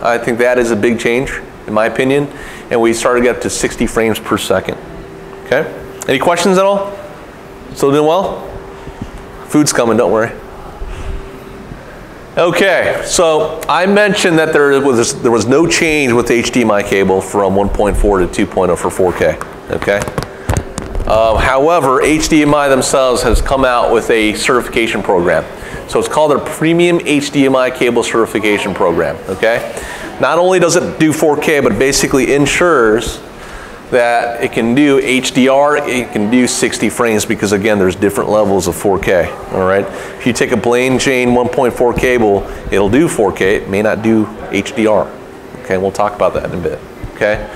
I think that is a big change, in my opinion. And we started to get up to 60 frames per second. Okay? Any questions at all? Still doing well? Food's coming, don't worry. Okay, so I mentioned that there was no change with the HDMI cable from 1.4 to 2.0 for 4K. Okay? However, HDMI themselves has come out with a certification program. So it's called a Premium HDMI Cable Certification Program, okay? Not only does it do 4K, but it basically ensures that it can do HDR, it can do 60 frames, because again, there's different levels of 4K, all right? If you take a plain Jane 1.4 cable, it'll do 4K, it may not do HDR, okay? We'll talk about that in a bit, okay?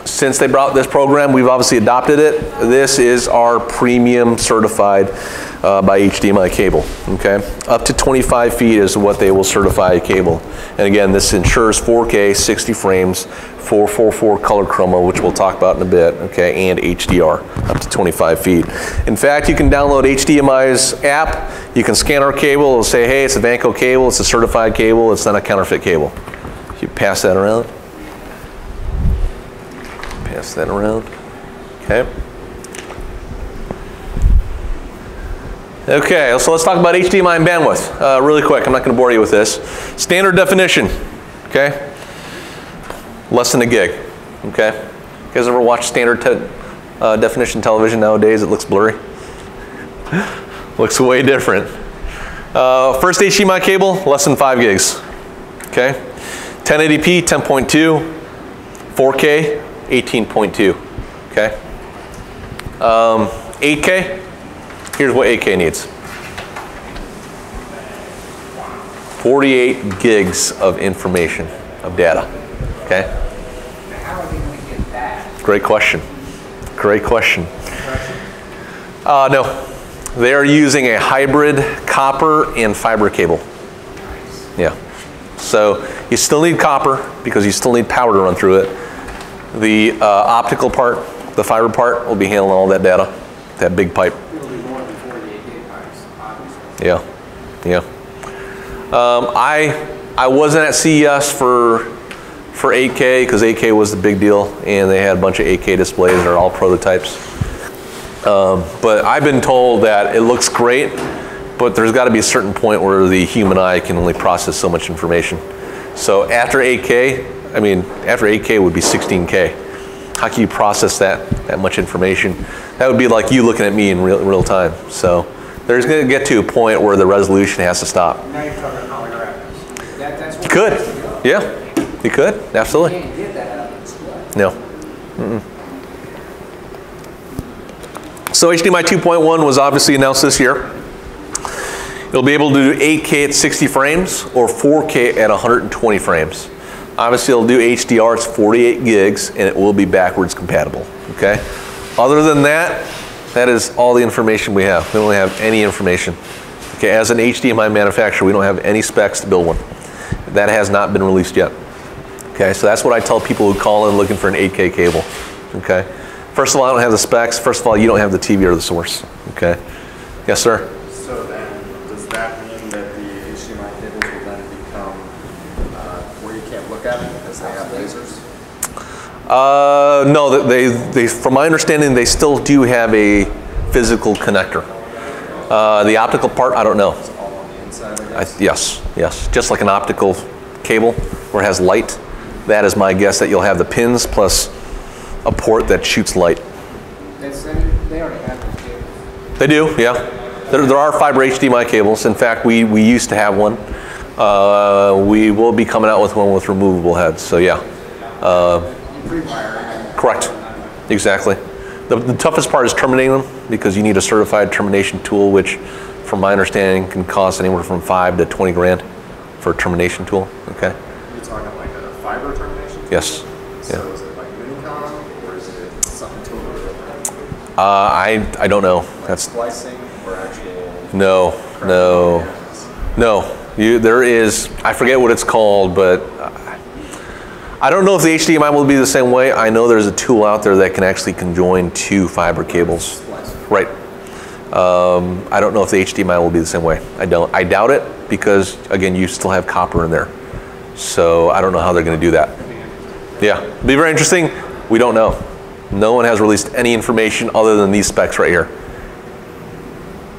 Since they brought this program, we've obviously adopted it. This is our premium certified by HDMI cable, okay? Up to 25 feet is what they will certify a cable. And again, this ensures 4K, 60 frames, 444 color chroma, which we'll talk about in a bit, okay, and HDR, up to 25 feet. In fact, you can download HDMI's app, you can scan our cable, it'll say, hey, it's a VANCO cable, it's a certified cable, it's not a counterfeit cable. You pass that around. Pass that around, okay. Okay, so let's talk about HDMI and bandwidth really quick. I'm not going to bore you with this. Standard definition, okay, less than a gig, okay. You guys ever watch standard definition television nowadays? It looks blurry. Looks way different. First HDMI cable, less than 5 gigs, okay. 1080p, 10.2, 4K, 18.2, okay. 8K, here's what 8K needs. 48 gigs of information, of data, okay. How are they going to get that? Great question, great question. No, they are using a hybrid copper and fiber cable. Yeah, so you still need copper because you still need power to run through it. The optical part, the fiber part, will be handling all that data, that big pipe. It'll be more than 48 gig pipes, obviously. Yeah, yeah. I wasn't at CES for 8K because 8K was the big deal, and they had a bunch of 8K displays. They're all prototypes. But I've been told that it looks great, but there's got to be a certain point where the human eye can only process so much information. So after 8K, I mean, after 8K would be 16K. How can you process that much information? That would be like you looking at me in real time. So there's going to get to a point where the resolution has to stop. Now you're talking holographics. That's You could, yeah, you could, absolutely. You can't get that out of the display. No. So HDMI 2.1 was obviously announced this year. It'll be able to do 8K at 60 frames or 4K at 120 frames. Obviously, it'll do HDR, it's 48 gigs, and it will be backwards compatible, okay? Other than that, that is all the information we have. We don't have any information. Okay, as an HDMI manufacturer, we don't have any specs to build one. That has not been released yet. Okay, so that's what I tell people who call in looking for an 8K cable, okay? First of all, I don't have the specs. First of all, you don't have the TV or the source, okay? Yes, sir? So then, does that mean that the HDMI cables will then become where you can't look at it because they have lasers? No, they, from my understanding, they still do have a physical connector. The optical part, I don't know. It's all on the inside, I guess? Yes. Just like an optical cable where it has light. That is my guess, that you'll have the pins plus a port that shoots light. They already have those cables. They do, yeah. There are fiber HDMI cables. In fact, we used to have one. We will be coming out with one with removable heads, so yeah. Correct, exactly. The toughest part is terminating them because you need a certified termination tool, which from my understanding can cost anywhere from 5 to 20 grand for a termination tool, okay? You're talking like a fiber termination? Yes. So Yeah. is it like Minicom or is it something totally different? I don't know. Like That's splicing or actual? no. There is, I forget what it's called, but I don't know if the HDMI will be the same way. I know there's a tool out there that can actually conjoin 2 fiber cables. Right. I don't know if the HDMI will be the same way. I doubt it because, again, you still have copper in there. So I don't know how they're going to do that. Yeah, be very interesting. We don't know. No one has released any information other than these specs right here.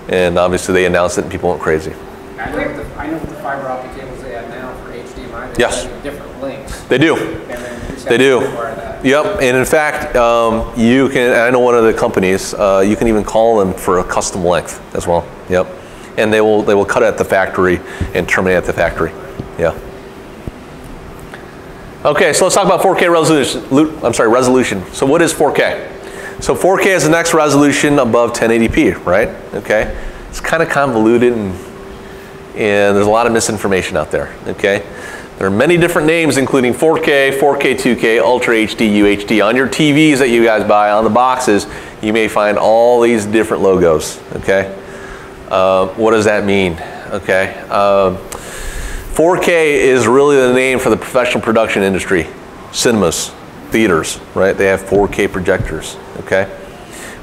And obviously they announced it and people went crazy. I know the fiber optic cables they have now for HDMI, they Yes. have different links. They do. And then you just They have do. to require that. Yep, and in fact, you can, I know one of the companies, you can even call them for a custom length as well. Yep, and they will cut it at the factory and terminate at the factory. Yeah. Okay, so let's talk about 4K resolution. So what is 4K? So 4K is the next resolution above 1080p, right? Okay, it's kind of convoluted and there's a lot of misinformation out there. Okay. There are many different names, including 4K, 4K 2K, Ultra HD, UHD. On your TVs that you guys buy, on the boxes, you may find all these different logos, okay? What does that mean, okay? 4K is really the name for the professional production industry. Cinemas, theaters, right? They have 4K projectors, okay?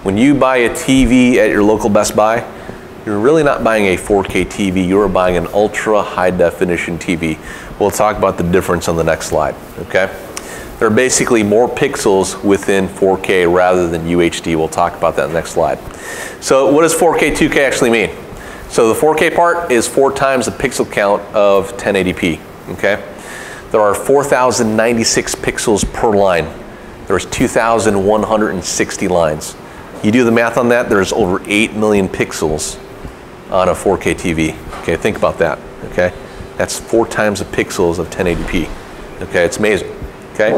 When you buy a TV at your local Best Buy, you're really not buying a 4K TV, you're buying an ultra high definition TV. We'll talk about the difference on the next slide, okay? There are basically more pixels within 4K rather than UHD. We'll talk about that in the next slide. So what does 4K 2K actually mean? So the 4K part is 4 times the pixel count of 1080p, okay? There are 4,096 pixels per line. There's 2,160 lines. You do the math on that, there's over 8 million pixels on a 4K TV. Okay, think about that, okay? That's 4 times the pixels of 1080p. Okay, it's amazing. Okay,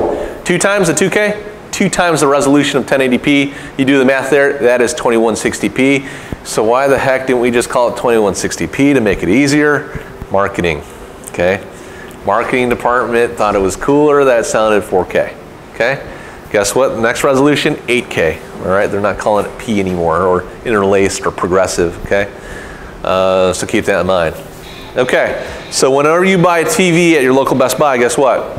2 times the 2K, 2 times the resolution of 1080p. You do the math there, that is 2160p. So why the heck didn't we just call it 2160p to make it easier? Marketing, okay? Marketing department thought it was cooler that it sounded 4K, okay? Guess what, the next resolution, 8K, all right? They're not calling it P anymore, or interlaced or progressive, okay? So keep that in mind. Okay, so whenever you buy a TV at your local Best Buy, guess what?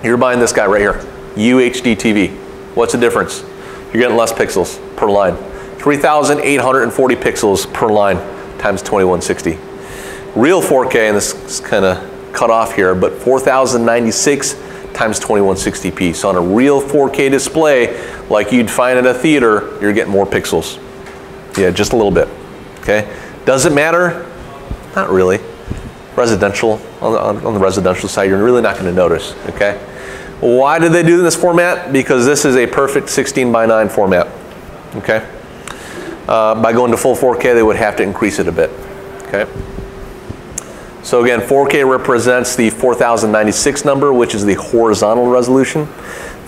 You're buying this guy right here, UHD TV. What's the difference? You're getting less pixels per line. 3,840 pixels per line times 2160. Real 4K, and this is kind of cut off here, but 4,096 times 2160p. So on a real 4K display, like you'd find at a theater, you're getting more pixels. Yeah, just a little bit, okay? Does it matter? Not really. Residential, on the residential side, you're really not going to notice, okay? Why did they do this format? Because this is a perfect 16:9 format, okay? By going to full 4K, they would have to increase it a bit, okay? So again, 4K represents the 4,096 number, which is the horizontal resolution.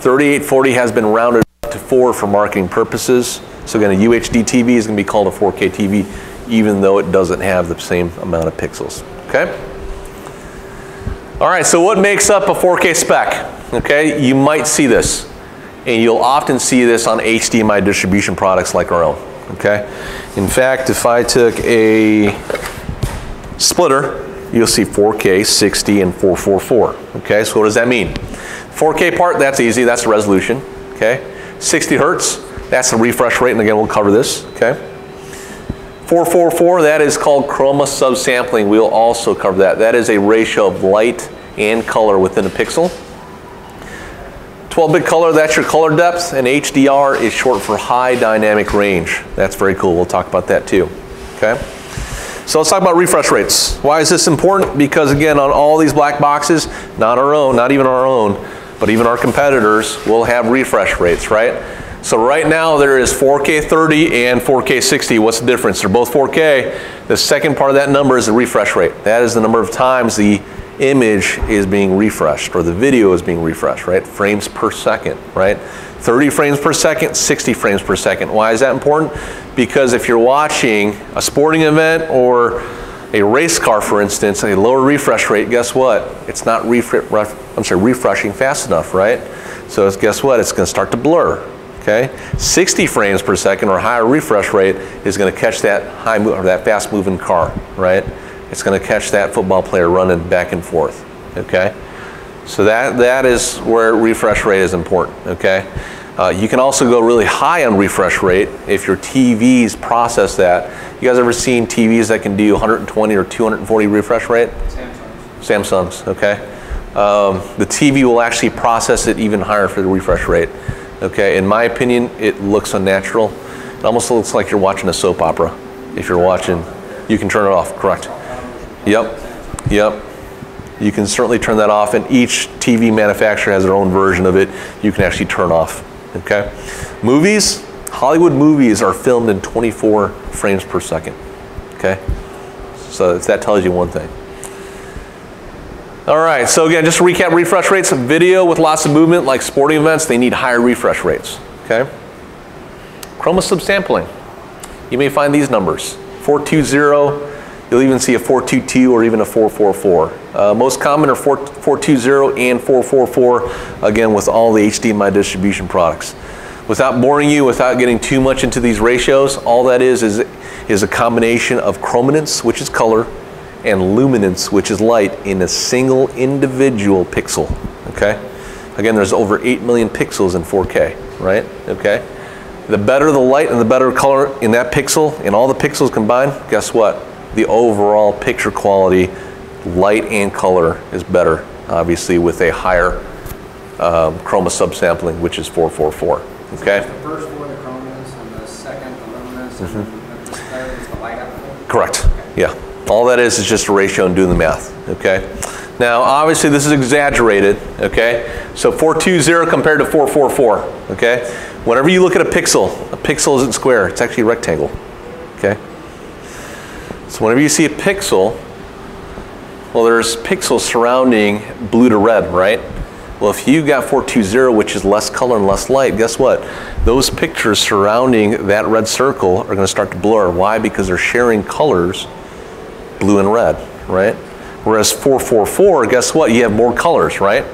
3840 has been rounded up to 4 for marketing purposes. So again, a UHD TV is going to be called a 4K TV, even though it doesn't have the same amount of pixels, okay? All right, so what makes up a 4K spec? Okay, you might see this, and you'll often see this on HDMI distribution products like our own, okay? In fact, if I took a splitter, you'll see 4K, 60, and 444, okay? So what does that mean? 4K part, that's easy, that's the resolution, okay? 60 hertz, that's the refresh rate, and again, we'll cover this, okay? 444, that is called chroma subsampling. We'll also cover that. That is a ratio of light and color within a pixel. 12-bit color, that's your color depth, and HDR is short for high dynamic range. That's very cool. We'll talk about that too, okay? So let's talk about refresh rates. Why is this important? Because again, on all these black boxes, not our own, not even our own, but even our competitors will have refresh rates, right? So right now there is 4K 30 and 4K 60. What's the difference? They're both 4K. The second part of that number is the refresh rate. That is the number of times the image is being refreshed or the video is being refreshed, right? Frames per second, right? 30 frames per second, 60 frames per second. Why is that important? Because if you're watching a sporting event or a race car, for instance, a lower refresh rate, guess what? It's not refreshing fast enough, right? So guess what? It's going to start to blur. Okay, 60 frames per second or higher refresh rate is going to catch that that fast moving car, right? It's going to catch that football player running back and forth. Okay, so that is where refresh rate is important. Okay, you can also go really high on refresh rate if your TVs process that. You guys ever seen TVs that can do 120 or 240 refresh rate? Samsung's. Samsung's, okay. the TV will actually process it even higher for the refresh rate. Okay, in my opinion, it looks unnatural. It almost looks like you're watching a soap opera. If you're watching, you can turn it off, correct? Yep, yep. You can certainly turn that off, and each TV manufacturer has their own version of it you can actually turn off, okay? Movies, Hollywood movies are filmed in 24 frames per second, okay? So that tells you one thing. All right, so again, just to recap refresh rates of video with lots of movement, like sporting events, they need higher refresh rates, okay? Chroma subsampling, you may find these numbers, 420, you'll even see a 422 or even a 444. Most common are 420 and 444, again, with all the HDMI distribution products. Without boring you, without getting too much into these ratios, all that is a combination of chrominance, which is color, and luminance, which is light, in a single individual pixel, okay? Again, there's over 8 million pixels in 4K, right, okay? The better the light and the better color in that pixel, and all the pixels combined, guess what? The overall picture quality, light and color, is better, obviously, with a higher chroma subsampling, which is 444, okay? So the first four, the chrominance, and the second, the luminance, and the third is the light output? Correct, yeah. All that is just a ratio and doing the math, okay? Now, obviously, this is exaggerated, okay? So 420 compared to 444, okay? Whenever you look at a pixel isn't square, it's actually a rectangle, okay? So whenever you see a pixel, well, there's pixels surrounding blue to red, right? Well, if you got 420, which is less color and less light, guess what? Those pictures surrounding that red circle are gonna start to blur. Why? Because they're sharing colors, blue and red, right? Whereas 444, guess what? You have more colors, right?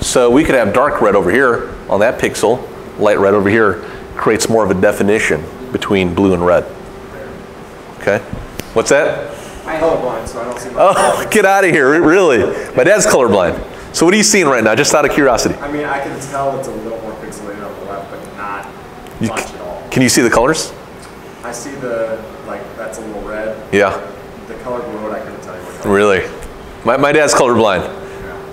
So we could have dark red over here on that pixel, light red over here, creates more of a definition between blue and red, okay? What's that? I'm colorblind, so I don't see much. Oh, get out of here, really? My dad's colorblind. So what are you seeing right now, just out of curiosity? I mean, I can tell it's a little more pixelated on the left, but not much at all. Can you see the colors? I see that's a little red. Yeah. The color below it, I couldn't tell you what color. Really? My dad's colorblind.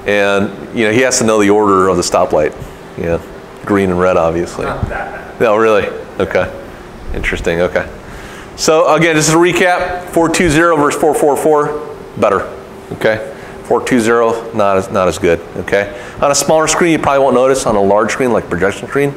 Yeah. And you know, he has to know the order of the stoplight. Yeah, green and red, obviously. Not that bad. No, really? Okay. Interesting, okay. So again, just to recap, 420 versus 444, better, okay? 420, not as good, okay? On a smaller screen, you probably won't notice. On a large screen, like projection screen,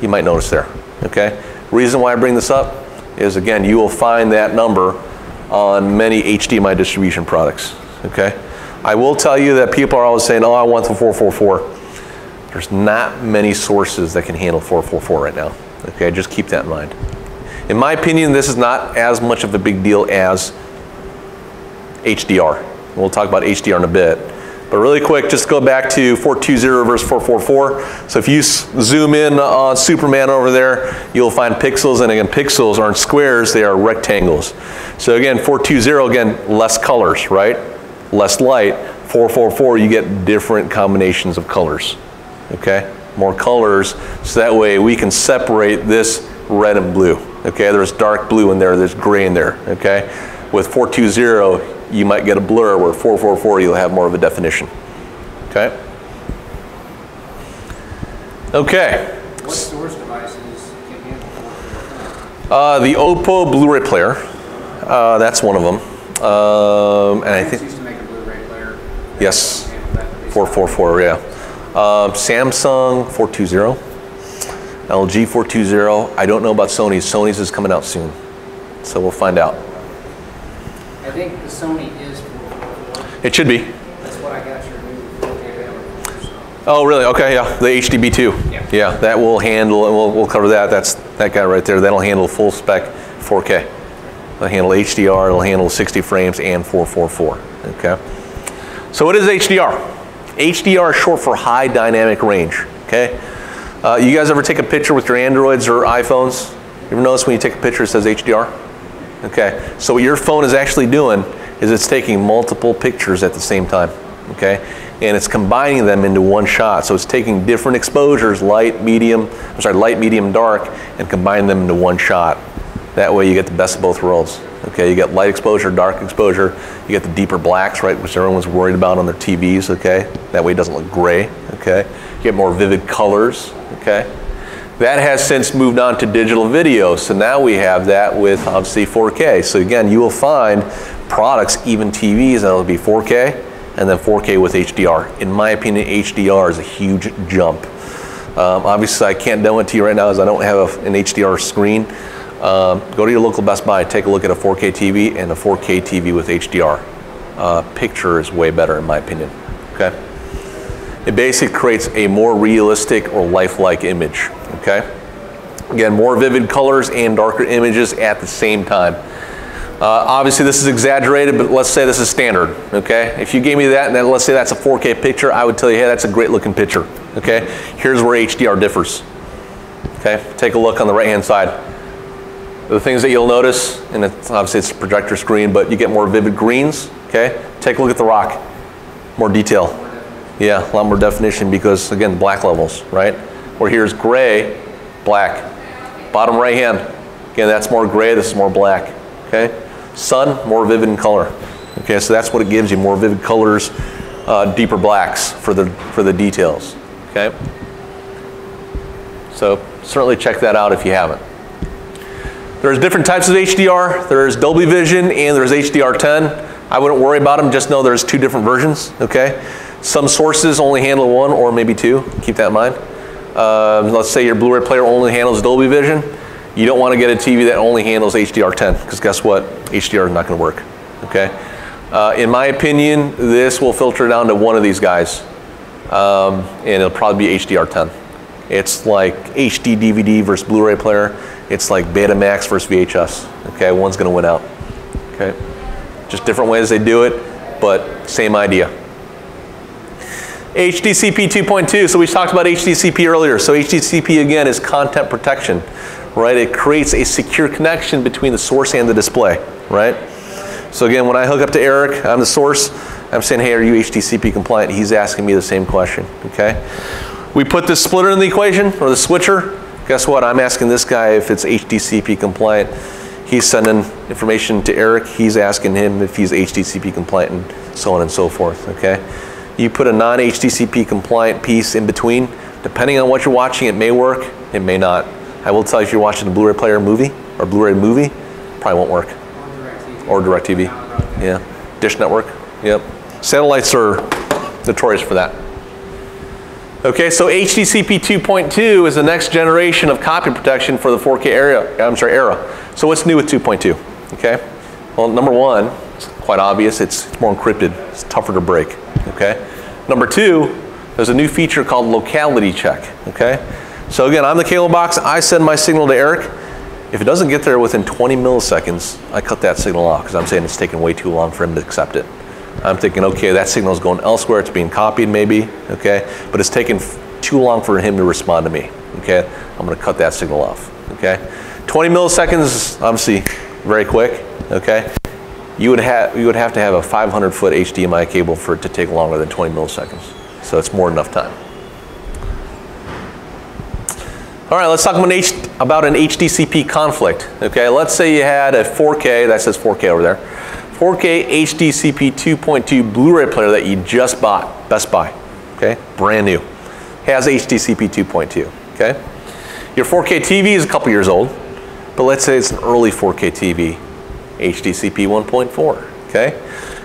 you might notice there, okay? Reason why I bring this up is, again, you will find that number on many HDMI distribution products, okay? I will tell you that people are always saying, oh, I want the 444. There's not many sources that can handle 444 right now, okay? Just keep that in mind. In my opinion, this is not as much of a big deal as HDR. We'll talk about HDR in a bit. But really quick, just go back to 420 versus 444. So if you zoom in on Superman over there, you'll find pixels, and again, pixels aren't squares, they are rectangles. So again, 420, again, less colors, right? Less light. 444, you get different combinations of colors, okay? More colors, so that way we can separate this red and blue, okay? There's dark blue in there, there's gray in there, okay? With 420, you might get a blur, where 444, you'll have more of a definition, okay? Okay. What storage devices can handle 444? The Oppo Blu-ray player, that's one of them. And I think, used to make a Blu-ray player. yes, 444, yeah. Samsung 420, LG 420. I don't know about Sony's. Sony's is coming out soon, so we'll find out. I think the Sony is 444. It should be. That's what I got your new 4K banner for. Oh, really? Okay, yeah, the HDB2. Yeah. Yeah, that will handle, and we'll cover that. That's that guy right there. That'll handle full spec 4K. It'll handle HDR, it'll handle 60 frames and 444, okay? So what is HDR? HDR is short for high dynamic range, okay? You guys ever take a picture with your Androids or iPhones? You ever notice when you take a picture it says HDR? Okay, so what your phone is actually doing is it's taking multiple pictures at the same time, okay? And it's combining them into one shot. So it's taking different exposures, light, medium, dark, and combining them into one shot. That way you get the best of both worlds. Okay, you get light exposure, dark exposure. You get the deeper blacks, right, which everyone's worried about on their TVs. Okay, that way it doesn't look gray. Okay, you get more vivid colors. Okay, that has since moved on to digital video. So now we have that with obviously 4K. So again, you will find products, even TVs, that will be 4K and then 4K with HDR. In my opinion, HDR is a huge jump. Obviously, I can't demo it to you right now as I don't have an HDR screen. Go to your local Best Buy, take a look at a 4K TV and a 4K TV with HDR. Picture is way better in my opinion, okay? It basically creates a more realistic or lifelike image, okay? Again, more vivid colors and darker images at the same time. Obviously this is exaggerated, but let's say this is standard, okay? If you gave me that and then let's say that's a 4K picture, I would tell you, hey, that's a great looking picture, okay? Here's where HDR differs, okay? Take a look on the right-hand side. The things that you'll notice, and obviously it's a projector screen, but you get more vivid greens, okay? Take a look at the rock, more detail. Yeah, a lot more definition because, again, black levels, right? Where here's gray, black. Bottom right hand, again, that's more gray, this is more black, okay? Sun, more vivid in color. Okay, so that's what it gives you, more vivid colors, deeper blacks for the details, okay? So certainly check that out if you haven't. There's different types of HDR. There's Dolby Vision and there's HDR10. I wouldn't worry about them, just know there's two different versions, okay? Some sources only handle one or maybe two, keep that in mind. Let's say your Blu-ray player only handles Dolby Vision. You don't want to get a TV that only handles HDR10, because guess what? HDR is not going to work, okay? In my opinion, this will filter down to one of these guys, and it'll probably be HDR10. It's like HD DVD versus Blu-ray player. It's like Betamax versus VHS, okay? One's going to win out, okay? Just different ways they do it, but same idea. HDCP 2.2, so we talked about HDCP earlier. So HDCP, again, is content protection, right? It creates a secure connection between the source and the display, right? So again, when I hook up to Eric, I'm the source, I'm saying, hey, are you HDCP compliant? He's asking me the same question, okay? We put this splitter in the equation, or the switcher. Guess what? I'm asking this guy if it's HDCP compliant. He's sending information to Eric. He's asking him if he's HDCP compliant, and so on and so forth, okay? You put a non-HDCP compliant piece in between. Depending on what you're watching, it may work, it may not. I will tell you, if you're watching a Blu-ray player movie, or Blu-ray movie, probably won't work. Or DirecTV. Yeah. Dish Network. Yep. Satellites are notorious for that. Okay, so HDCP 2.2 is the next generation of copy protection for the 4K era. So what's new with 2.2? Okay. Well, number one, it's quite obvious. It's more encrypted. It's tougher to break. Okay. Number two, there's a new feature called locality check. Okay. So again, I'm the cable box. I send my signal to Eric. If it doesn't get there within 20 milliseconds, I cut that signal off because I'm saying it's taking way too long for him to accept it. I'm thinking, okay, that signal is going elsewhere. It's being copied maybe, okay? But it's taking too long for him to respond to me, okay? I'm gonna cut that signal off, okay? 20 milliseconds is obviously very quick, okay? You would have to have a 500-foot HDMI cable for it to take longer than 20 milliseconds. So it's more than enough time. All right, let's talk about an HDCP conflict, okay? Let's say you had a 4K, that says 4K over there, 4K HDCP 2.2 Blu-ray player that you just bought, Best Buy, okay? Brand new, has HDCP 2.2, okay? Your 4K TV is a couple years old, but let's say it's an early 4K TV, HDCP 1.4, okay?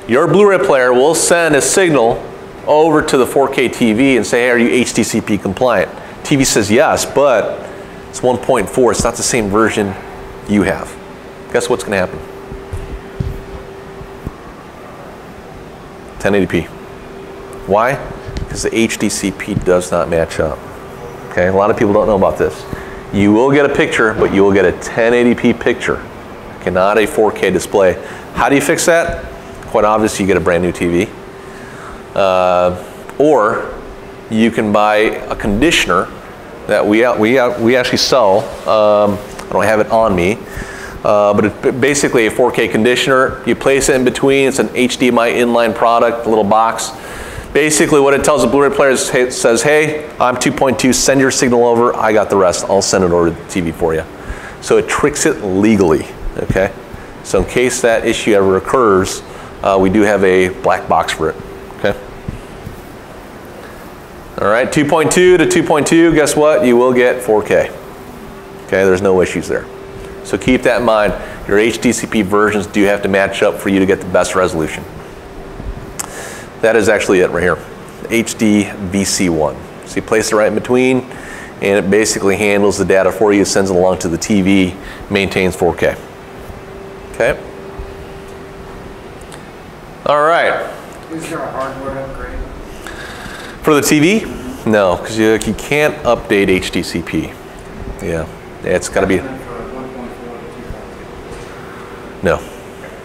Your Blu-ray player will send a signal over to the 4K TV and say, hey, are you HDCP compliant? TV says yes, but it's 1.4, it's not the same version you have. Guess what's gonna happen? 1080p. Why? Because the HDCP does not match up. Okay, a lot of people don't know about this. You will get a picture, but you will get a 1080p picture, okay, not a 4K display. How do you fix that? Quite obvious, you get a brand new TV. Or you can buy a conditioner that we actually sell. I don't have it on me. But it's basically a 4K conditioner. You place it in between. It's an HDMI inline product, a little box. Basically what it tells the Blu-ray player is, it says, hey, I'm 2.2, send your signal over, I got the rest. I'll send it over to the TV for you. So it tricks it legally, okay? So in case that issue ever occurs, we do have a black box for it, okay? All right, 2.2 to 2.2, guess what? You will get 4K. Okay, there's no issues there. So keep that in mind. Your HDCP versions do have to match up for you to get the best resolution. That is actually it right here, HD VC1. So you place it right in between, and it basically handles the data for you, sends it along to the TV, maintains 4K. Okay? All right. Is there a hardware upgrade? For the TV? No, because you can't update HDCP. Yeah, it's got to be. For 1.4 to 2.2. No,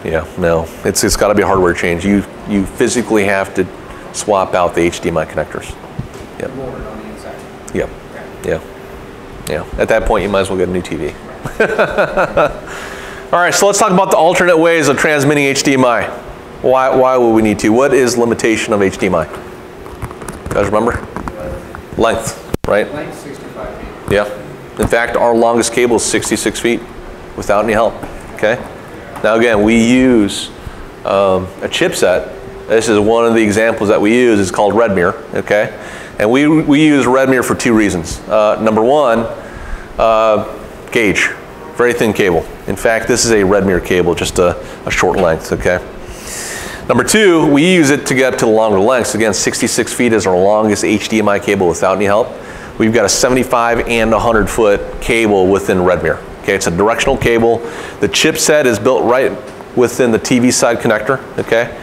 yeah, no. It's got to be a hardware change. You physically have to swap out the HDMI connectors. Yep. Board on the inside. Yep. Okay. Yeah. Yeah. At that point, you might as well get a new TV. All right, so let's talk about the alternate ways of transmitting HDMI. Why would we need to? What is limitation of HDMI? You guys remember? Length, right? Length 65 feet. Yeah. In fact, our longest cable is 66 feet without any help, okay? Now again, we use a chipset. This is one of the examples that we use. It's called Redmere, okay? And we use Redmere for 2 reasons. Number one, gauge, very thin cable. In fact, this is a Redmere cable, just a short length, okay? Number 2, we use it to get to the longer lengths. Again, 66 feet is our longest HDMI cable without any help. We've got a 75 and 100 foot cable within Redmere. Okay, it's a directional cable. The chipset is built right within the TV side connector, okay?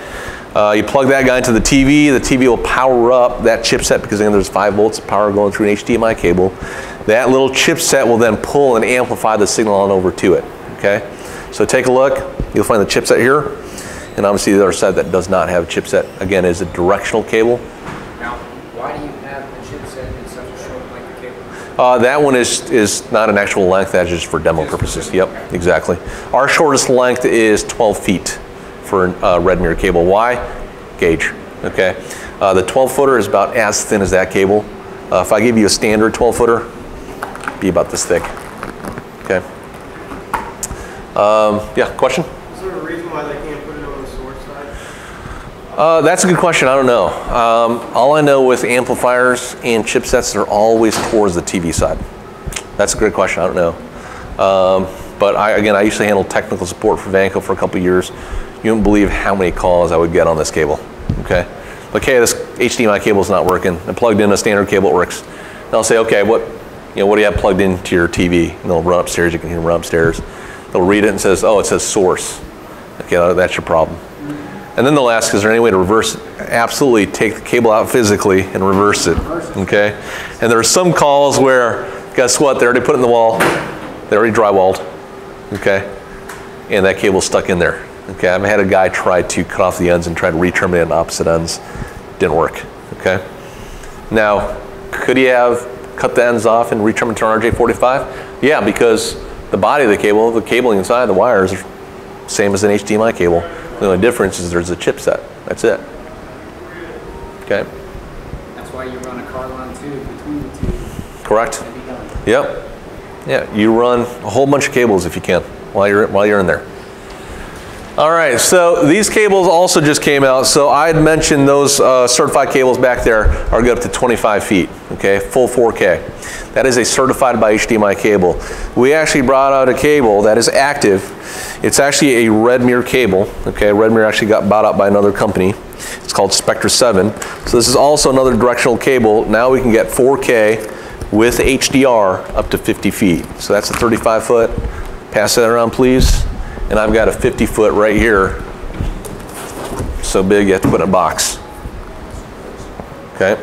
You plug that guy into the TV will power up that chipset because again, there's 5 volts of power going through an HDMI cable. That little chipset will then pull and amplify the signal on over to it, okay? So take a look, you'll find the chipset here. And obviously the other side that does not have a chipset, again, is a directional cable. Now, why do you have the chipset in such a short length of cable? That one is not an actual length, that's just for demo purposes. Yep, exactly. Our shortest length is 12 feet for Redmere cable. Why? Gauge, okay? The 12 footer is about as thin as that cable. If I give you a standard 12 footer, be about this thick, okay? Yeah, question? Is there a reason why they can't put it on the source side? That's a good question. I don't know. All I know with amplifiers and chipsets, they're always towards the TV side. That's a great question. I don't know. But again, I used to handle technical support for VANCO for a couple of years. You wouldn't believe how many calls I would get on this cable. Okay, okay, this HDMI cable is not working. I plugged in a standard cable, it works. And I'll say, okay, what do you have plugged into your TV? And they'll run upstairs. You can hear them run upstairs. They'll read it and says, oh, it says source. Okay, that's your problem. And then they'll ask, is there any way to reverse it? Absolutely, take the cable out physically and reverse it, okay? And there are some calls where, guess what, they already put it in the wall, they already drywalled, okay? And that cable's stuck in there, okay? I've had a guy try to cut off the ends and try to re-terminate on opposite ends. Didn't work, okay? Now, could he have cut the ends off and re-terminated to an RJ45? Yeah, because the body of the cabling inside, the wires, are same as an HDMI cable. The only difference is there's a chipset. That's it. Okay. That's why you run a Carlon tube between the two. Correct. And be done. Yep. Yeah. You run a whole bunch of cables if you can while you're in there. All right. So these cables also just came out. So I had mentioned those certified cables back there are good up to 25 feet. Okay. Full 4K. That is a certified by HDMI cable. We actually brought out a cable that is active. It's actually a Redmere cable. Okay, Redmere actually got bought out by another company. It's called Spectre 7. So this is also another directional cable. Now we can get 4K with HDR up to 50 feet. So that's a 35 foot. Pass that around, please. And I've got a 50 foot right here. So big you have to put in a box. Okay.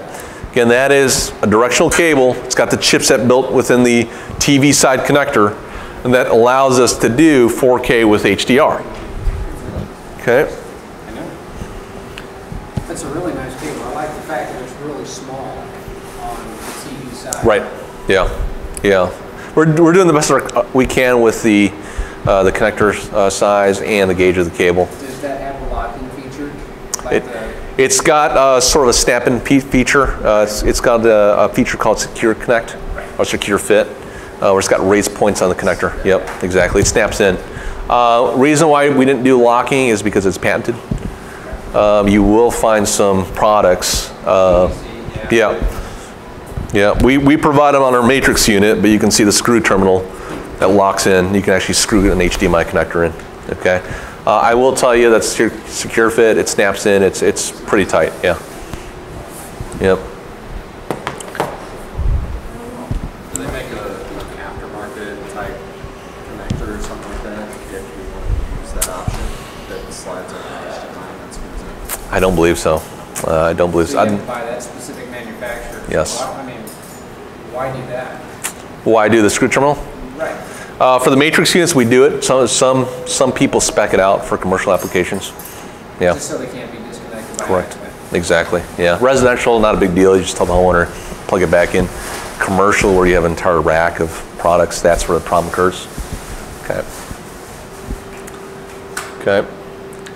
Again, that is a directional cable. It's got the chipset built within the TV side connector, and that allows us to do 4K with HDR. Okay. I know. That's a really nice cable. I like the fact that it's really small on the TV side. Right. Yeah. Yeah. We're doing the best we can with the connector size and the gauge of the cable. Does that have a locking feature? Like It's got sort of a snap-in feature. It's got a feature called Secure Connect or Secure Fit, where it's got raised points on the connector. Yep, exactly. It snaps in. Reason why we didn't do locking is because it's patented. You will find some products. Yeah. We provide them on our matrix unit, but you can see the screw terminal that locks in. You can actually screw an HDMI connector in. Okay. I will tell you that's secure fit. It snaps in. It's pretty tight. Yeah. Yep. Do they make an aftermarket type connector or something like that if you want to use that option that slides on the HDMI and that screws in? I don't believe so. I don't believe so. So you have to buy that specific manufacturer. Yes. Well, I mean, why do that? Why do the screw terminal? Right. For the matrix units, we do it. Some people spec it out for commercial applications. Yeah. Just so they can't be disconnected by Correct. accident. Exactly. Yeah. Residential, not a big deal. You just tell the homeowner, plug it back in. Commercial, where you have an entire rack of products, that's where the problem occurs. Okay. Okay.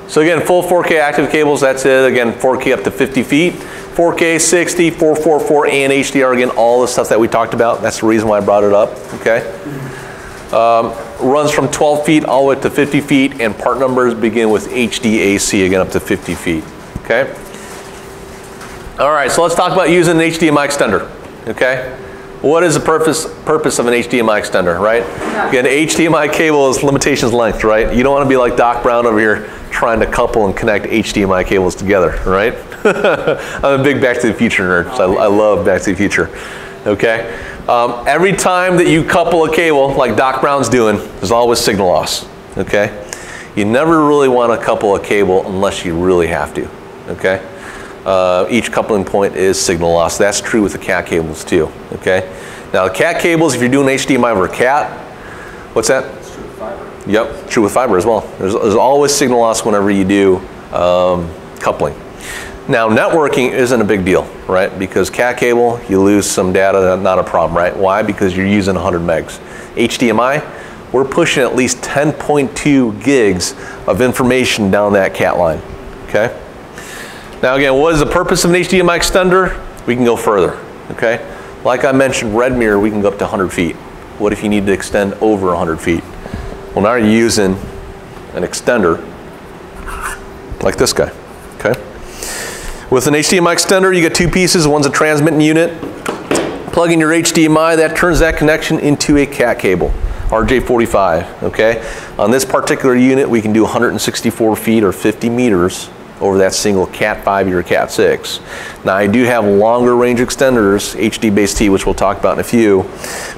So again, full 4K active cables, that's it. Again, 4K up to 50 feet. 4K, 60, 444, and HDR. Again, all the stuff that we talked about. That's the reason why I brought it up. Okay. Runs from 12 feet all the way up to 50 feet, and part numbers begin with HDAC, again up to 50 feet. Okay. All right, so let's talk about using an HDMI extender. Okay. What is the purpose of an HDMI extender, right? Again, HDMI cable is limitations length, right? You don't want to be like Doc Brown over here trying to couple and connect HDMI cables together, right? I'm a big Back to the Future nerd, so I love Back to the Future. Okay. Every time that you couple a cable, like Doc Brown's doing, there's always signal loss. Okay. You never really want to couple a cable unless you really have to. Okay. Each coupling point is signal loss. That's true with the CAT cables too. Okay. Now the CAT cables, if you're doing HDMI over CAT, what's that? It's true with fiber. Yep, true with fiber as well. There's always signal loss whenever you do coupling. Now networking isn't a big deal, right? Because CAT cable, you lose some data, not a problem, right? Why? Because you're using 100 megs. HDMI, we're pushing at least 10.2 gigs of information down that CAT line. Okay. Now again, what is the purpose of an HDMI extender? We can go further, okay? Like I mentioned, red mirror, we can go up to 100 feet. What if you need to extend over 100 feet? Well, now you're using an extender like this guy, okay? With an HDMI extender, you get two pieces. One's a transmitting unit. Plug in your HDMI, that turns that connection into a CAT cable, RJ45, okay? On this particular unit, we can do 164 feet or 50 meters over that single Cat 5 or Cat 6. Now I do have longer range extenders, HD base T, which we'll talk about in a few,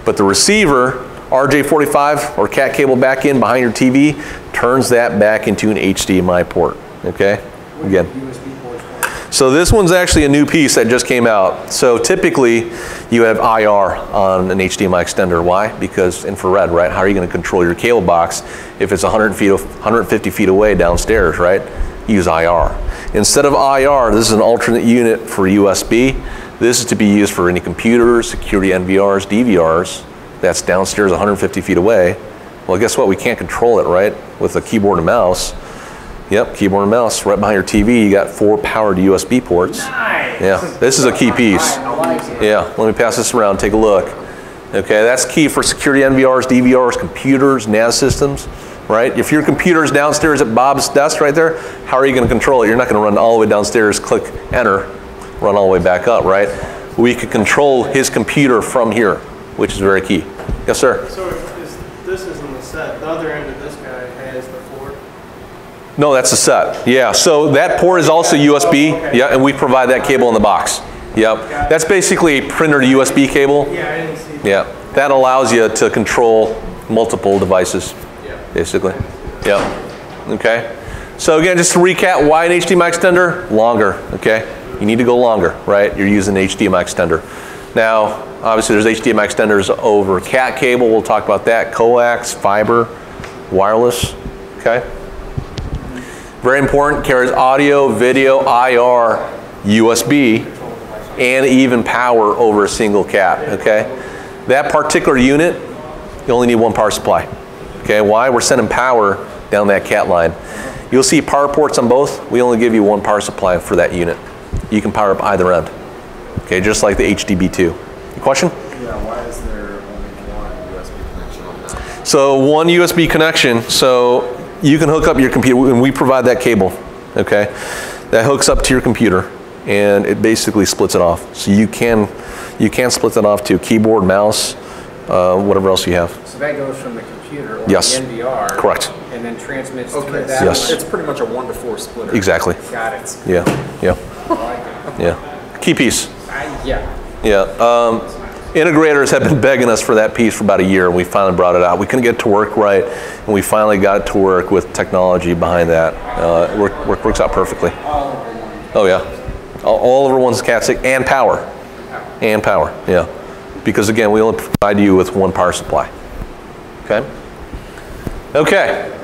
but the receiver, RJ45 or CAT cable back in behind your TV, turns that back into an HDMI port, okay? Again. USB ports for it. So this one's actually a new piece that just came out. So typically you have IR on an HDMI extender. Why? Because infrared, right? How are you going to control your cable box if it's 150 feet away downstairs, right? Use IR. Instead of IR, this is an alternate unit for USB. This is to be used for any computers, security NVRs, DVRs that's downstairs 150 feet away. Well, guess what? We can't control it, right? With a keyboard and mouse. Yep, keyboard and mouse. Right behind your TV, you got 4 powered USB ports. Nice. Yeah, this is a key piece. I like it. Yeah, let me pass this around, take a look. Okay, that's key for security NVRs, DVRs, computers, NAS systems. Right? If your computer is downstairs at Bob's desk right there, how are you going to control it? You're not going to run all the way downstairs, click enter, run all the way back up, right? We could control his computer from here, which is very key. Yes, sir? So this isn't the set. The other end of this guy has the port. No, that's the set. Yeah, so that port is also USB. Okay. Yeah, and we provide that cable in the box. Yep. That's basically a printer to USB cable. Yeah, I didn't see that. Yeah, that allows you to control multiple devices. Basically. Yep. Okay. So again, just to recap, why an HDMI extender? Longer. Okay. You need to go longer, right? You're using an HDMI extender. Now, obviously, there's HDMI extenders over CAT cable. We'll talk about that. Coax, fiber, wireless. Okay. Very important. Carries audio, video, IR, USB, and even power over a single CAT. Okay. That particular unit, you only need one power supply. Okay, why? We're sending power down that CAT line. You'll see power ports on both. We only give you one power supply for that unit. You can power up either end. Okay, just like the HDB2. Question? Yeah, why is there only one USB connection on that? So one USB connection, so you can hook up your computer, and we provide that cable, okay? That hooks up to your computer, and it basically splits it off. So you can split that off to keyboard, mouse, whatever else you have. So that goes from the computer or Yes. the NVR. Correct. And then transmits Okay, to that. Yes. it's pretty much a 1-to-4 splitter. Exactly. Got it. Yeah, yeah, I like it. yeah. Key piece. Yeah. Yeah. Integrators have been begging us for that piece for about a year, and we finally brought it out. We couldn't get it to work right, and we finally got it to work with technology behind that. It works out perfectly. Oh yeah. All over one's Cat 6 and power. And power, yeah. Because again, we only provide you with one power supply. Okay? Okay.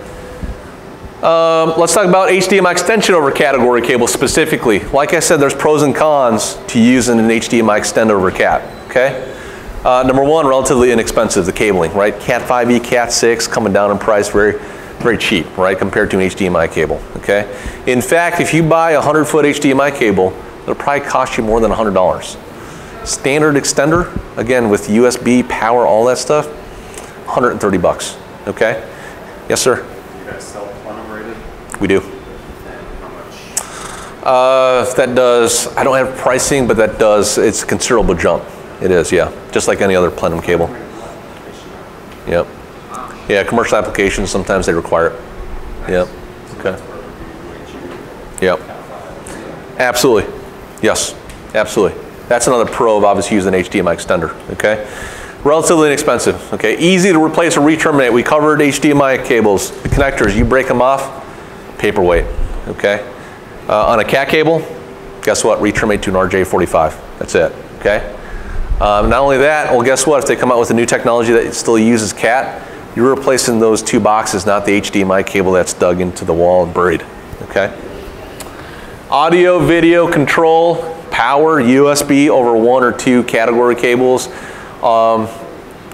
Let's talk about HDMI extension over category cable specifically. Like I said, there's pros and cons to using an HDMI extend over Cat, okay? Number one, relatively inexpensive, the cabling, right? Cat 5e, Cat 6 coming down in price, very, very cheap, right, compared to an HDMI cable, okay? In fact, if you buy a 100-foot HDMI cable, it'll probably cost you more than $100. Standard extender, again, with USB, power, all that stuff, 130 bucks, okay? Yes, sir? You guys sell plenum rated? We do. And how much? That does, I don't have pricing, but that does, it's a considerable jump. It is, yeah. Just like any other plenum cable. Yep. Yeah, commercial applications, sometimes they require it. Yep. Okay. Yep. Absolutely. Yes, absolutely. That's another pro of obviously using an HDMI extender, okay? Relatively inexpensive, okay? Easy to replace or re-terminate. We covered HDMI cables, the connectors, you break them off, paperweight, okay? On a Cat cable, guess what? Re-terminate to an RJ45, that's it, okay? Not only that, well guess what? If they come out with a new technology that still uses Cat, you're replacing those two boxes, not the HDMI cable that's dug into the wall and buried, okay? Audio, video control, power, USB over 1 or 2 category cables.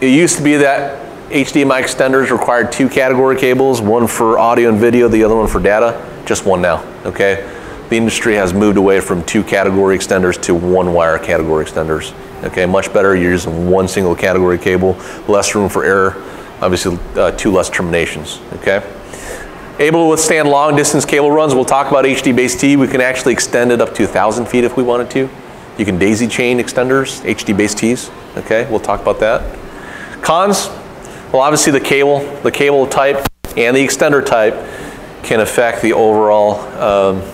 It used to be that HDMI extenders required 2 category cables, one for audio and video, the other one for data, just one now, okay? The industry has moved away from 2 category extenders to 1 wire category extenders, okay? Much better, you're using 1 single category cable, less room for error, obviously 2 less terminations, okay? Able to withstand long distance cable runs. We'll talk about HD base T. We can actually extend it up to 1,000 feet if we wanted to. You can daisy chain extenders, HD base Ts. Okay, we'll talk about that. Cons, well obviously the cable type and the extender type can affect the overall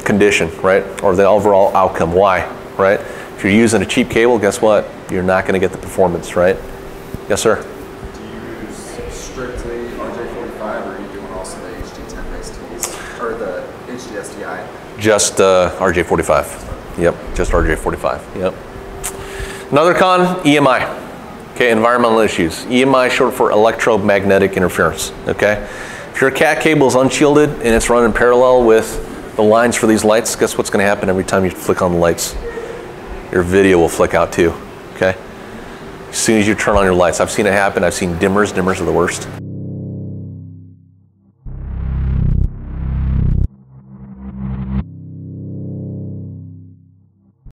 condition, right? Or the overall outcome. Why, right? If you're using a cheap cable, guess what? You're not gonna get the performance, right? Yes, sir? Do you use strictly RJ45 or are you doing also the HD10 base Ts or the HD SDI? Just RJ45. Yep, just RJ45. Yep. Another con, EMI. Okay, environmental issues. EMI short for electromagnetic interference. Okay, if your Cat cable is unshielded and it's running parallel with the lines for these lights, guess what's going to happen every time you flick on the lights? Your video will flick out too. Okay, as soon as you turn on your lights, I've seen it happen. I've seen dimmers. Dimmers are the worst.